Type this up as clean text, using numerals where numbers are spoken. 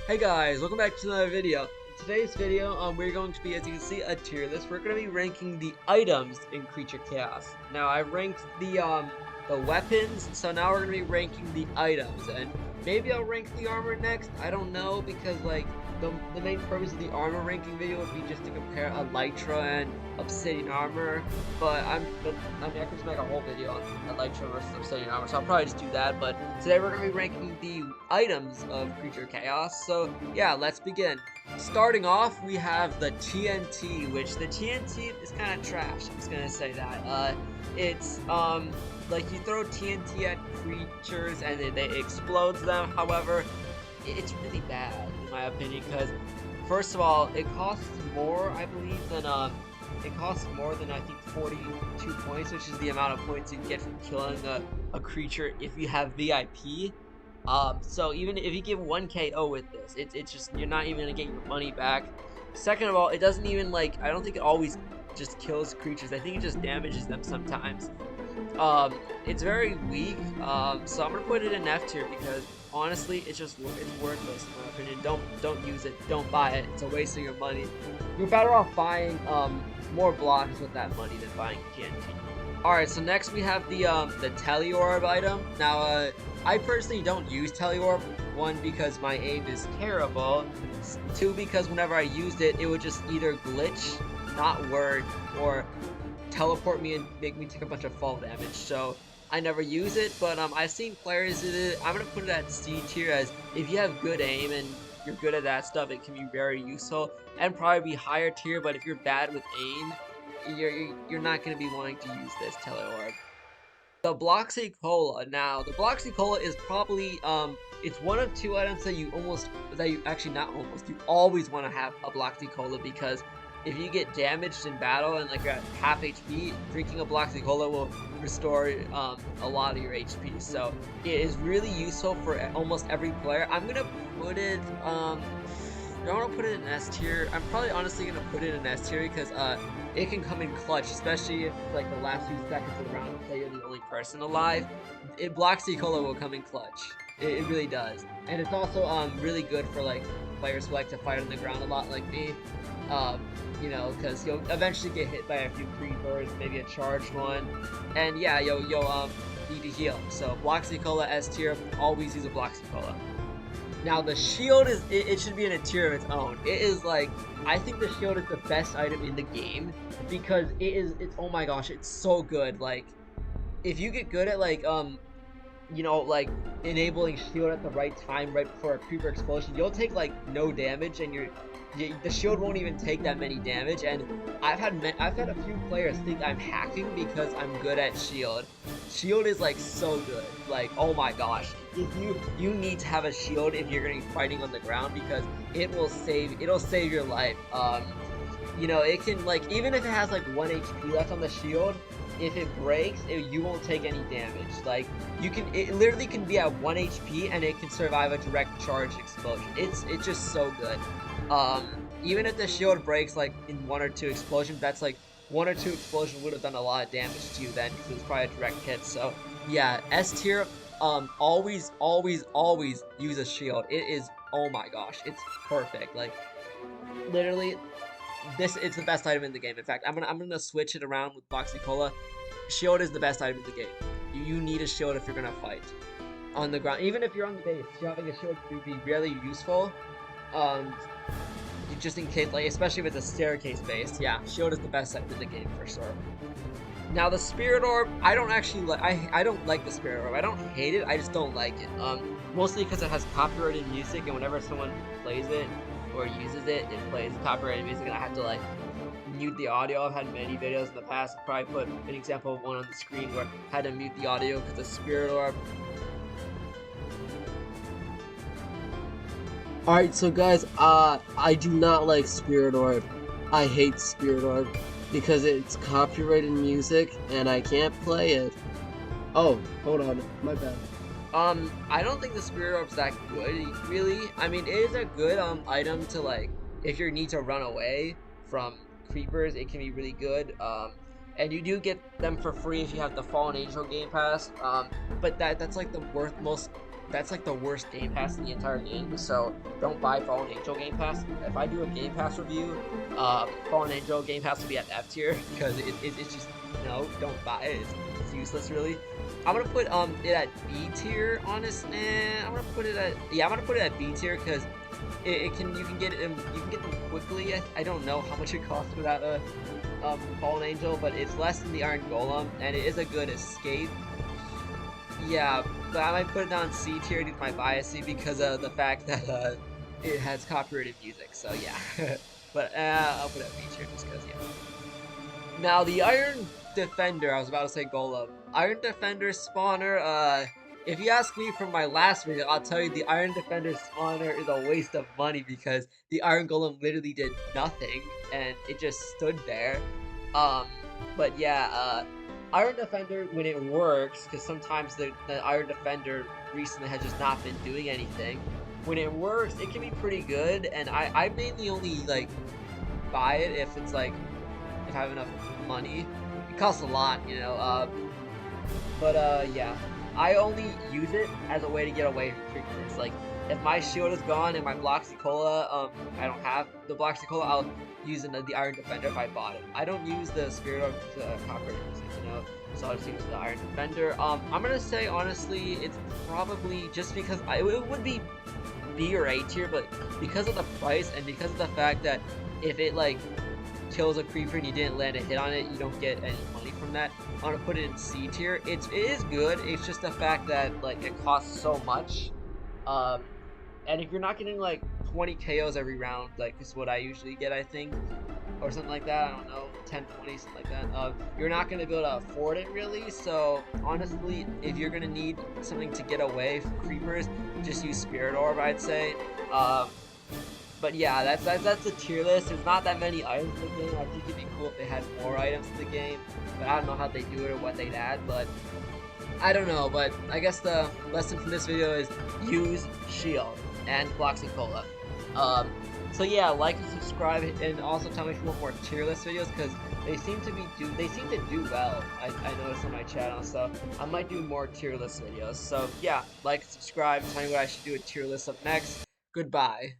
Hey guys, welcome back to another video. In today's video, we're going to be, as you can see, a tier list. We're going to be ranking the items in Creature Chaos. Now, I ranked the weapons, so now we're going to be ranking the items, and maybe I'll rank the armor next. I don't know, because like the main purpose of the armor ranking video would be just to compare Elytra and Obsidian armor. But I mean, I could just make a whole video on Elytra versus Obsidian armor, so I'll probably just do that. But today we're going to be ranking the items of Creature Chaos. So yeah, let's begin. Starting off, we have the TNT, which the TNT is kind of trash. I'm just gonna say that. It's like you throw TNT at creatures and they explodes them. However, it's really bad in my opinion because first of all, it costs more, I believe, than I think 42 points, which is the amount of points you get from killing a creature if you have VIP. So even if you give 1 KO with this, it's just, you're not even gonna get your money back. Second of all, it doesn't even, like, I don't think it always just kills creatures. I think it just damages them sometimes. It's very weak. So I'm gonna put it in F tier because honestly, it's worthless in my opinion. Don't use it. Don't buy it. It's a waste of your money. You're better off buying more blocks with that money than buying TNT. Alright, so next we have the Teleorb item. Now, I personally don't use Teleorb. 1, because my aim is terrible. 2, because whenever I used it, it would just either glitch, not work, or teleport me and make me take a bunch of fall damage. So I never use it, but I've seen players do it. I'm gonna put it at C tier, as if you have good aim and you're good at that stuff, it can be very useful, and probably be higher tier. But if you're bad with aim, you're not going to be wanting to use this Teleorb. The Bloxy Cola. Now, the Bloxy Cola is probably, it's one of 2 items that you always want to have a Bloxy Cola, because if you get damaged in battle and like you're at half HP, drinking a Bloxy Cola will restore a lot of your HP. So it is really useful for almost every player. I'm gonna put it, I want to put it in S tier. I'm probably honestly gonna put it in S tier because it can come in clutch, especially if like the last few seconds of the round, say you're the only person alive. Bloxy Cola will come in clutch. It really does, and it's also really good for like players who like to fight on the ground a lot, like me. You know, because you'll eventually get hit by a few creepers, maybe a charged one, and yeah, you'll need to heal. So Bloxy Cola S tier. Always use a Bloxy Cola. Now the shield is, it should be in a tier of its own. It is like, I think the shield is the best item in the game because it's oh my gosh, it's so good. Like, if you get good at like, you know, like enabling shield at the right time, right before a creeper explosion, you'll take like no damage, and the shield won't even take that many damage. And I've had a few players think I'm hacking because I'm good at shield. Shield is like so good. Like, oh my gosh, if you need to have a shield if you're gonna be fighting on the ground, because it'll save your life. You know, it can, like, even if it has like 1 HP left on the shield, if it breaks, you won't take any damage. Like, it literally can be at 1 HP and it can survive a direct charge explosion. It's just so good. Even if the shield breaks like in 1 or 2 explosions, that's like 1 or 2 explosions would have done a lot of damage to you then, because it was probably a direct hit. So yeah, S tier. Always use a shield. It is, oh my gosh, it's perfect. Like, literally, it's the best item in the game. In fact, I'm gonna switch it around with Bloxy Cola. Shield is the best item in the game. You need a shield if you're gonna fight on the ground. Even if you're on the base, having a shield would be really useful. Just in case, like, especially if it's a staircase base. Yeah, shield is the best item in the game for sure. Now the Spirit Orb, I don't actually like. I don't like the Spirit Orb. I don't hate it. I just don't like it. Mostly because it has copyrighted music, and whenever someone plays it or uses it, it plays copyrighted music, and I have to like mute the audio. I've had many videos in the past. I'll probably put an example of one on the screen where I had to mute the audio because the Spirit Orb. Alright, so guys, I do not like Spirit Orb. I hate Spirit Orb because it's copyrighted music and I can't play it. Oh, hold on, my bad. I don't think the Spirit Orb's that good, really. I mean, it is a good item to, like, if you need to run away from creepers, it can be really good. And you do get them for free if you have the Fallen Angel Game Pass. But that's like the most that's like the worst Game Pass in the entire game. So don't buy Fallen Angel Game Pass. If I do a Game Pass review, Fallen Angel Game Pass will be at F tier because it's just no, don't buy it. It's useless really. I'm gonna put it at B tier. Honestly, I'm gonna put it at I'm gonna put it at B tier because it can you can get it you can get them quickly. I don't know how much it costs without a Fallen Angel, but it's less than the Iron Golem, and it is a good escape. Yeah, but I might put it down C tier due to my biasy because of the fact that it has copyrighted music. So yeah, but I'll put it at B tier just because yeah. Now the Iron Defender, I was about to say Golem. Iron Defender spawner, if you ask me from my last video, I'll tell you the Iron Defender spawner is a waste of money because the Iron Golem literally did nothing and it just stood there. Um, but yeah, Iron Defender, when it works, because sometimes the Iron Defender recently has just not been doing anything, when it works, it can be pretty good, and I mainly only, like, buy it if it's, like, if I have enough money. It costs a lot, you know, yeah. I only use it as a way to get away from creepers. Like, if my shield is gone and my Bloxy Cola, I don't have the Bloxy Cola, I'll use the Iron Defender if I bought it. I don't use the Spirit of Copper music, you know, so I'll just use the Iron Defender. I'm gonna say, honestly, it's probably just because it would be B or A tier, but because of the price and because of the fact that if it, like, kills a creeper and you didn't land a hit on it, you don't get any money from that. I'm gonna put it in C tier. It is good. It's just the fact that like it costs so much. And if you're not getting like 20 KOs every round, like is what I usually get, I think, or something like that. I don't know, 10, 20, something like that. You're not gonna be able to afford it really. So honestly, if you're gonna need something to get away from creepers, just use Spirit Orb, I'd say. But yeah, that's the tier list. There's not that many items in the game. I think it'd be cool if they had more items in the game, but I don't know how they do it or what they'd add, but I don't know. But I guess the lesson from this video is use shield and Bloxy Cola. So yeah, like and subscribe, and also tell me if you want more tier list videos because they seem to do well. I noticed on my channel, so I might do more tier list videos. So yeah, like and subscribe. Tell me what I should do a tier list of next. Goodbye.